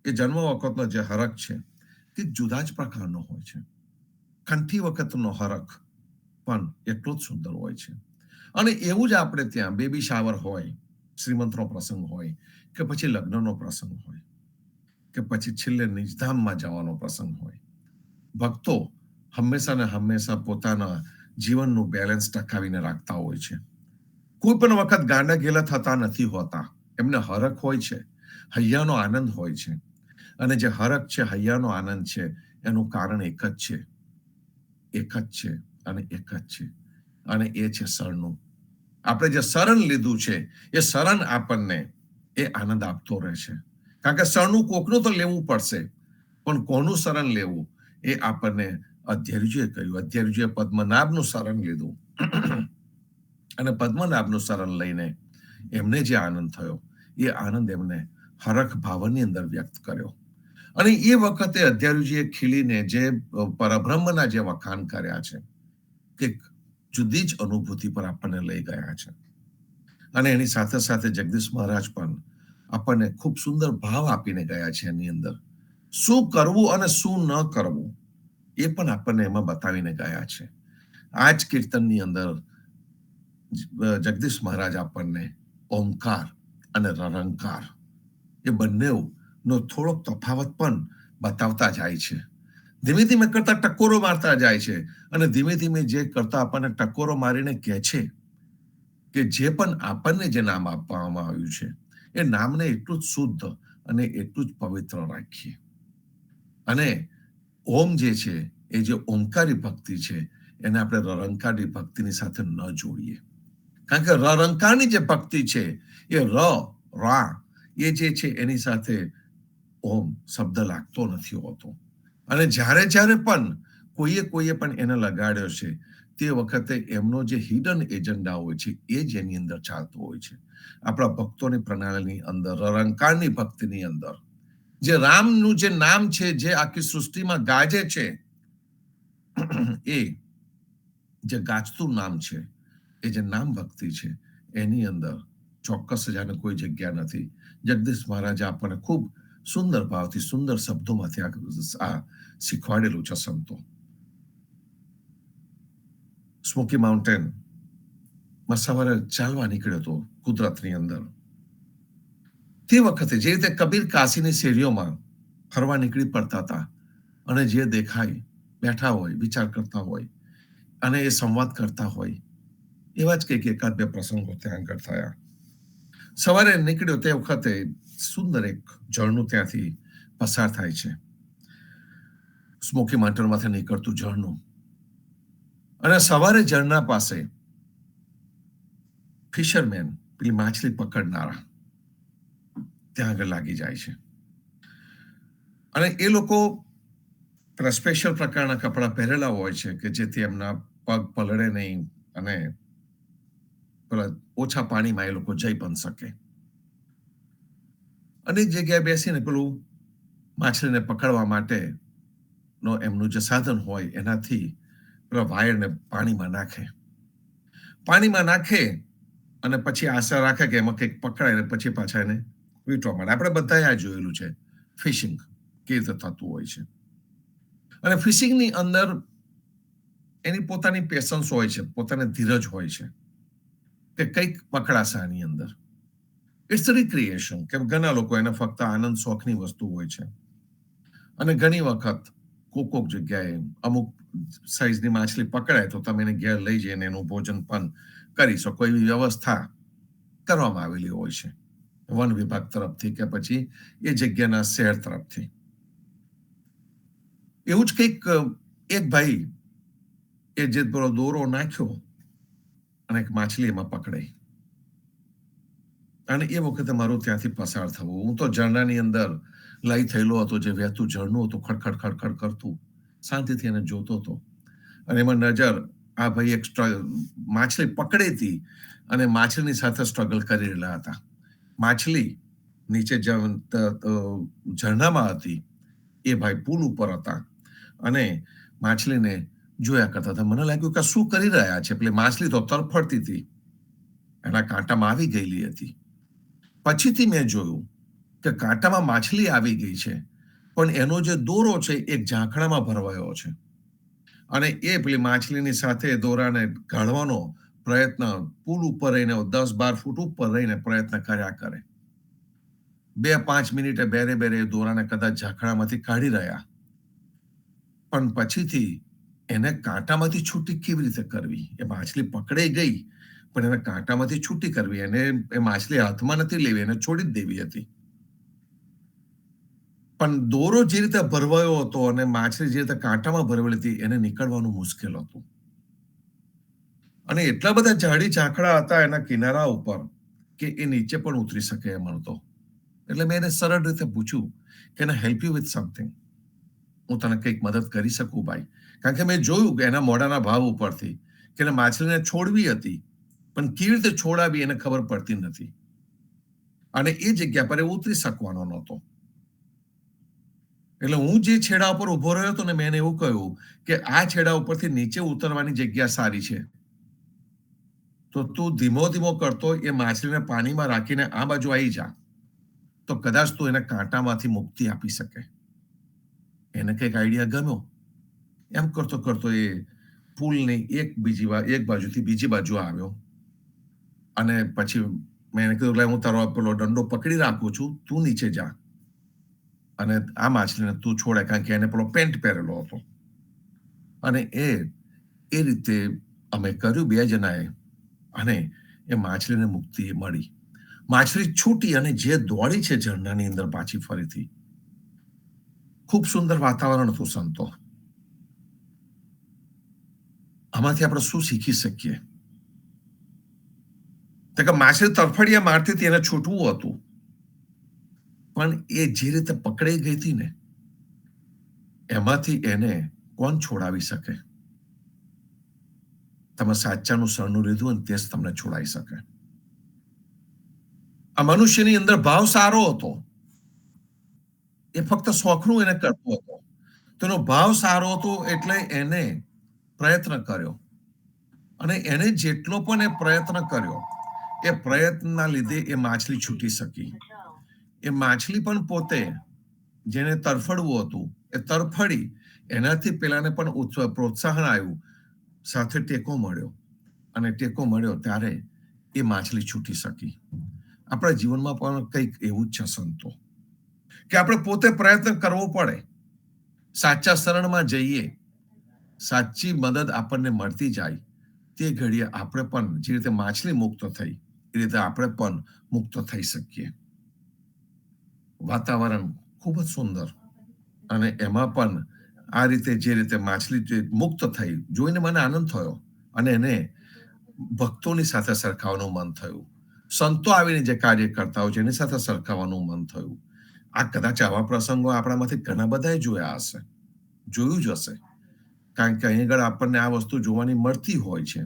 એ જન્મ વખતનો જે હરખ છે તે જુદા જ પ્રકારનો હોય છે. કંઠી વખતનો હરખ પણ એટલો જ સુંદર હોય છે. અને એવું જ આપણે ત્યાં બેબી શાવર હોય, શ્રીમંતનો પ્રસંગ હોય, કે પછી લગ્નનો પ્રસંગ હોય, કે પછી છેલ્લે નિજધામમાં જવાનો પ્રસંગ હોય, ભક્તો હંમેશા ને હંમેશા પોતાના જીવનનું બેલેન્સ ટકાવીને રાખતા હોય છે. કોઈ પણ વખત ગાંડા ગેલા થતા નથી હોતા. એમને હરખ હોય છે, હૈયાનો આનંદ હોય છે. અને જે હરખ છે, હૈયાનો આનંદ છે, એનું કારણ એક જ છે, અને એક જ છે, અને એ છે શરણનું. આપણે જે શરણ લીધું છે, એ શરણ આપણને એ આનંદ આપતો રહે છે. કારણ કે શરણનું કોકનું તો લેવું પડશે, પણ કોનું શરણ લેવું એ આપણને અધ્યર્યુજીએ કહ્યું. અધ્યર્યુજીએ પદ્મનાભનું શરણ લીધું, અને પદ્મનાભનું શરણ લઈને એમને જે આનંદ થયો, એ આનંદ એમને હરખ ભાવની અંદર વ્યક્ત કર્યો. અને એ વખતે અધ્યર્યુજીએ ખીલીને જે પરબ્રહ્મના જે વખાણ કર્યા છે, કે જુદી જ અનુભૂતિ પર આપણને લઈ ગયા છે. અને એની સાથે સાથે જગદીશ મહારાજ પણ આપણને ખૂબ સુંદર ભાવ આપીને ગયા છે. એની અંદર શું કરવું અને શું ન કરવું એ પણ આપણને એમાં બતાવીને ગયા છે. આ જ કીર્તનની અંદર જગદીશ મહારાજ આપણને ઓમકાર અને રરંકાર એ બંનેનો થોડોક તફાવત પણ બતાવતા જાય છે. ધીમે ધીમે કરતા ટકોરો મારતા જાય છે, અને ધીમે ધીમે જે કરતા આપણને ટકોરો મારીને કહે છે કે જે પણ આપણને જે નામ આપવામાં આવ્યું છે, એ નામને એટલું જ શુદ્ધ અને એટલું જ પવિત્ર રાખીએ. અને ઓમ જે છે, એ જે ઓમકારી ભક્તિ છે, એને આપણે રરંકારી ભક્તિની સાથે ન જોડીએ. કારણ કે રરંકારની જે ભક્તિ છે, એ રા એ જે છે એની સાથે ઓમ શબ્દ લાગતો નથી હોતો. અને જ્યારે જ્યારે પણ કોઈએ પણ એને લગાડ્યો છે, તે વખતે એમનો જે હિડન એજન્ડા હોય છે એ જ એની અંદર ચાલતો હોય છે. આપણા ભક્તોની પ્રણાલીની અંદર, રરંકારની ભક્તિની અંદર જે રામનું જે નામ છે, જે આખી સૃષ્ટિમાં ગાજે છે, એ જે ગાજતું નામ છે, એ જે નામ ભક્તિ છે, એની અંદર ચોક્કસ જાને કોઈ જગ્યા નથી. જગદીશ મહારાજે આપણને ખૂબ સુંદર ભાવથી, સુંદર શબ્દોમાંથી આ શીખવાડેલું છે. સંતો સ્મોકી માઉન્ટેનમાં સવારે ચાલવા નીકળ્યો હતો કુદરતની અંદર. તે વખતે જે રીતે કબીર કાશીની શેરીઓમાં ફરવા નીકળી પડતા હતા, અને જે દેખાય બેઠા હોય, વિચાર કરતા હોય, અને એ સંવાદ કરતા હોય, એવા જ કંઈક એકાદ બે પ્રસંગો ત્યાં આગળ થયા. સવારે નીકળ્યો તે વખતે સુંદર એક ઝરણું ત્યાંથી પસાર થાય છે, સ્મોકી માઉન્ટેનમાંથી નીકળતું ઝરણું. અને સવારે ઝરણા પાસે ફિશરમેન, પેલી માછલી પકડનારા, ત્યાં આગળ લાગી જાય છે. અને એ લોકો સ્પેશિયલ પ્રકારના કપડા પહેરેલા હોય છે કે જેથી એમના પગ પલળે નહીં, અને પેલા ઓછા પાણીમાં એ લોકો જઈ પણ શકે. અને જગ્યાએ બેસીને પેલું માછલીને પકડવા માટેનો એમનું જે સાધન હોય, એનાથી પેલા વાયરને પાણીમાં નાખે. પાણીમાં નાખે અને પછી આશા રાખે કે એમાં કંઈક પકડાય ને પછી પાછા એને વીંટવા માંડે. આપણે બધાએ આ જોયેલું છે ફિશિંગ કેવી રીતે થતું હોય છે. અને ફિશિંગની અંદર એની પોતાની પેશન્સ હોય છે, પોતાની ધીરજ હોય છે કે કંઈક પકડાશે આની અંદર. ઇટ્સ રિક્રિએશન કે ઘણા લોકો એને ફક્ત આનંદ શોખની વસ્તુ હોય છે. અને ઘણી વખત કોક જગ્યાએ અમુક સાઈઝની માછલી પકડાય તો તમે એને ઘેર લઈ જઈને એનું ભોજન પણ કરી શકો એવી વ્યવસ્થા કરવામાં આવેલી હોય છે વન વિભાગ તરફથી કે પછી એ જગ્યાના શહેર તરફથી. એવું જ કંઈક એક ભાઈ એ જે દોરો નાખ્યો અને એક માછલી એમાં પકડાઈ. અને એ વખતે મારું ત્યાંથી પસાર થવું. હું તો ઝરણાની અંદર લઈ થયેલો હતો, જે વહેતું ઝરણું હતું ખડખડ ખડખડ કરતું, શાંતિથી એને જોતો હતો. અને એમાં નજર આ ભાઈ એક માછલી પકડી હતી અને માછલીની સાથે સ્ટ્રગલ કરી રહેલા હતા. માછલી નીચે ઝરણામાં હતી, એ ભાઈ પુલ ઉપર હતા અને માછલીને જોયા કરતા હતા. મને લાગ્યું કે શું કરી રહ્યા છે. પેલી માછલી તો તરફડતી હતી, એના કાંટામાં આવી ગયેલી હતી. પછીથી મેં જોયું કે કાંટામાં માછલી આવી ગઈ છે, પણ એનો જે દોરો છે એક ઝાંખડામાં ભરવાયો છે. અને એ પેલી માછલીની સાથે દોરાને ગાળવાનો પ્રયત્ન પુલ ઉપર રહીને 10-12 ફૂટ ઉપર રહીને પ્રયત્ન કર્યા કરે. 2-5 મિનિટે બેરે દોરાને કદાચ ઝાંખડામાંથી કાઢી રહ્યા, પણ પછીથી એને કાંટામાંથી છૂટી કેવી રીતે કરવી? એ માછલી પકડાઈ ગઈ, પણ એને કાંટામાંથી છૂટી કરવી, એને એ માછલી હાથમાં નથી લેવી, એને છોડી જ દેવી હતી. પણ દોરો જે રીતે ભરવાયો હતો અને માછલી જે રીતે કાંટામાં ભરવેલી હતી, એને નીકળવાનું મુશ્કેલ હતું. અને એટલા બધા ઝાડી ઝાંખડા હતા એના કિનારા ઉપર કે એ નીચે પણ ઉતરી શકે એમ હતો. એટલે મેં એને સરળ રીતે પૂછ્યું કે એને હેલ્પ યુ વિથ સમથિંગ, હું તને કંઈક મદદ કરી શકું ભાઈ? કારણ કે મેં જોયું કે એના મોઢાના ભાવ ઉપરથી કે એને માછલીને છોડવી હતી, પણ કેવી રીતે છોડાવી એને ખબર પડતી નથી. અને એ જગ્યા પર એ ઉતરી શકવાનો નહોતો. એટલે હું જે છેડા ઉપર ઉભો રહ્યો હતો ને, મેં એને એવું કહ્યું કે આ છેડા ઉપરથી નીચે ઉતરવાની જગ્યા સારી છે, તો તું ધીમો ધીમો કરતો એ માછલીને પાણીમાં રાખીને આ બાજુ આવી જા, તો કદાચ તું એને કાંટામાંથી મુક્તિ આપી શકે. એને કંઈક આઈડિયા ગમ્યો. એમ કરતો કરતો એ પુલની એક બાજુથી બીજી બાજુ આવ્યો. અને પછી મેં એને કીધું, હું તારો પેલો દંડો પકડી રાખું છું, તું નીચે જા અને આ માછલીને તું છોડે, કારણ કે એને પેલો પેન્ટ પહેરેલો હતો. અને એ રીતે અમે કર્યું 2 જણાએ, અને એ માછલીને મુક્તિ મળી. માછલી છૂટી અને જે દોડી છે ઝરણાની અંદર પાછી ફરીથી. ખૂબ સુંદર વાતાવરણ હતું સંતો. આમાંથી આપણે શું શીખી શકીએ? તો કે માછલી તરફડિયા મારતી હતી, એને છૂટવું હતું, પણ એ જે રીતે પકડાઈ ગઈ હતી ને, એમાંથી એને કોણ છોડાવી શકે? તમે સાચાનું શરણું લીધું અને તે જ તમને છોડાવી શકે. આ મનુષ્યની અંદર ભાવ સારો હતો, એ ફક્ત શોખનું એને કરતો હતો. તેનો ભાવ સારો હતો એટલે એને પ્રયત્ન કર્યો. અને એને જેટલો પણ એ પ્રયત્ન કર્યો, એ પ્રયત્નના લીધે એ માછલી છૂટી શકી. એ માછલી પણ પોતે જેને તરફડવું હતું એ તરફડી, એનાથી પેલાને પણ પ્રોત્સાહન આવ્યું, સાથે ટેકો મળ્યો, અને ટેકો મળ્યો ત્યારે એ માછલી છૂટી શકી. આપણા જીવનમાં પણ કંઈક એવું જ છે સંતો, કે આપણે પોતે પ્રયત્ન કરવો પડે, સાચા શરણમાં જઈએ, સાચી મદદ આપણને મળતી જાય. તે ઘડીએ આપણે પણ જે રીતે માછલી મુક્ત થઈ એ રીતે આપણે પણ મુક્ત થઈ શકીએ. વાતાવરણ ખૂબ જ સુંદર, અને એમાં પણ આ રીતે જે રીતે માછલી મુક્ત થઈ જોઈને મને આનંદ થયો, અને એને ભક્તોની સાથે સરખાવવાનું મન થયું. સંતો આવીને જે કાર્ય કરતા હોય છે એની સાથે સરખાવવાનું મન થયું. આ કદાચ આવા પ્રસંગો આપણામાંથી ઘણા બધાએ જોયા હશે, જોયું જ હશે, કારણ કે અહીં આગળ આપણને આ વસ્તુ જોવાની મળતી હોય છે.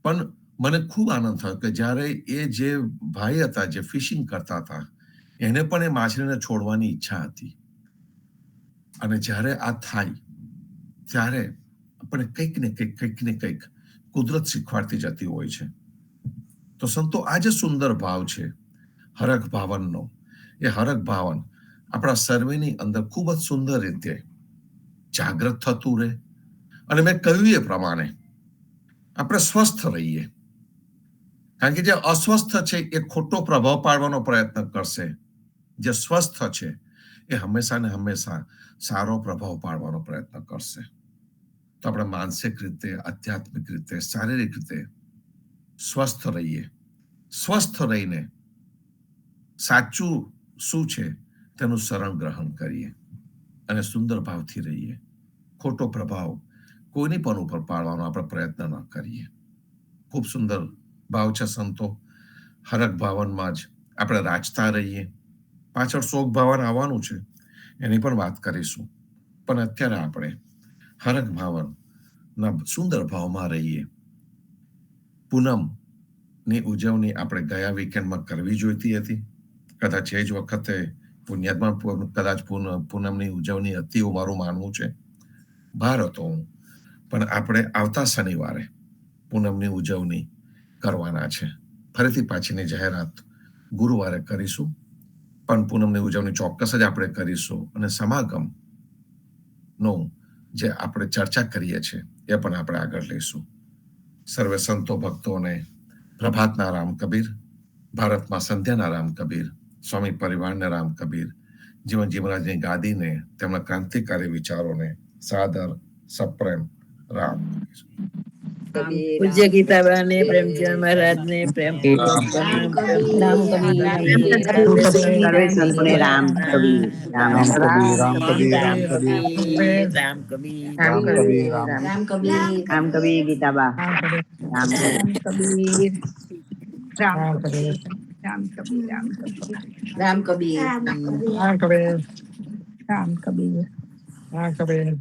પણ મને ખૂબ આનંદ થયો કે જ્યારે એ જે ભાઈ હતા જે ફિશિંગ કરતા હતા, એને પણ એ માછલીને છોડવાની ઈચ્છા હતી. અને જ્યારે આ થાય ત્યારે આપણે કંઈક ને કંઈક કુદરત શીખવાડતી જતી હોય છે. તો સંતો આ જે સુંદર ભાવ છે હરખ ભાવનનો, એ હરખ ભાવન આપણા સર્વેની અંદર ખૂબ જ સુંદર રીતે જાગૃત થતું રહે. અને મેં કહ્યું એ પ્રમાણે આપણે સ્વસ્થ રહીએ. કારણ કે જે અસ્વસ્થ છે એ ખોટો પ્રભાવ પાડવાનો પ્રયત્ન કરશે. જે સ્વસ્થ છે એ હંમેશા ને હંમેશા સારો પ્રભાવ પાડવાનો પ્રયત્ન કરશે. તો આપણે માનસિક રીતે, આધ્યાત્મિક રીતે, શારીરિક રીતે સ્વસ્થ રહીએ. સ્વસ્થ રહીને સાચું શું છે તેનું શરણ ગ્રહણ કરીએ અને સુંદર ભાવથી રહીએ. ખોટો પ્રભાવ કોઈની પણ ઉપર પાડવાનો આપણે પ્રયત્ન ન કરીએ. ખૂબ સુંદર ભાવ છે સંતો. હરખ ભાવનમાં જ આપણે રાચતા રહીએ. પાછળ શોક ભાવન આવવાનું છે, એની પણ વાત કરીશું. પણ અત્યારે આપણે હરખ ભાવનના સુંદર ભાવમાં રહીએ. પૂનમની ઉજવણી આપણે ગયા વીકેન્ડમાં કરવી જોઈતી હતી. કદાચ એ જ વખતે પુણ્યાત્મા કદાચ પૂનમની ઉજવણી હતી એવું મારું માનવું છે. બહાર હતો હું, પણ આપણે આવતા શનિવારે પૂનમની ઉજવણી કરવાના છે. ફરીથી પાછળની જાહેરાત ગુરુવારે કરીશું, પણ પૂનમની ઉજવણી ચોક્કસ જ આપણે કરીશું. અને સમાગમનો જે આપણે ચર્ચા કરીએ છીએ એ પણ આપણે આગળ લઈશું. સર્વે સંતો ભક્તોને પ્રભાતના રામ કબીર, ભારતમાં સંધ્યાના રામ કબીર, સ્વામી પરિવારના રામ કબીર, જીવનજી મહારાજની ગાદીને, તેમના ક્રાંતિકારી વિચારોને સાદર સપ્રેમ રામ કબીર. પૂજ્ય ગીતાબાને, પ્રેમચંદ મહારાજને પ્રેમ રામ કબીર, રામ સર્વે સંતોને રામ કબીર, રામ કબીર, રામ કબીર, રામ કબીર, રામ કબીર, રામ કબીર, રામ રામ કબીર, રામ કબીર ગીતાબા, રામ કબીર, રામ કબીર, રામ કબીર, રામ કબીર, રામ કબીર, રામ કબીર, રામ કબીર.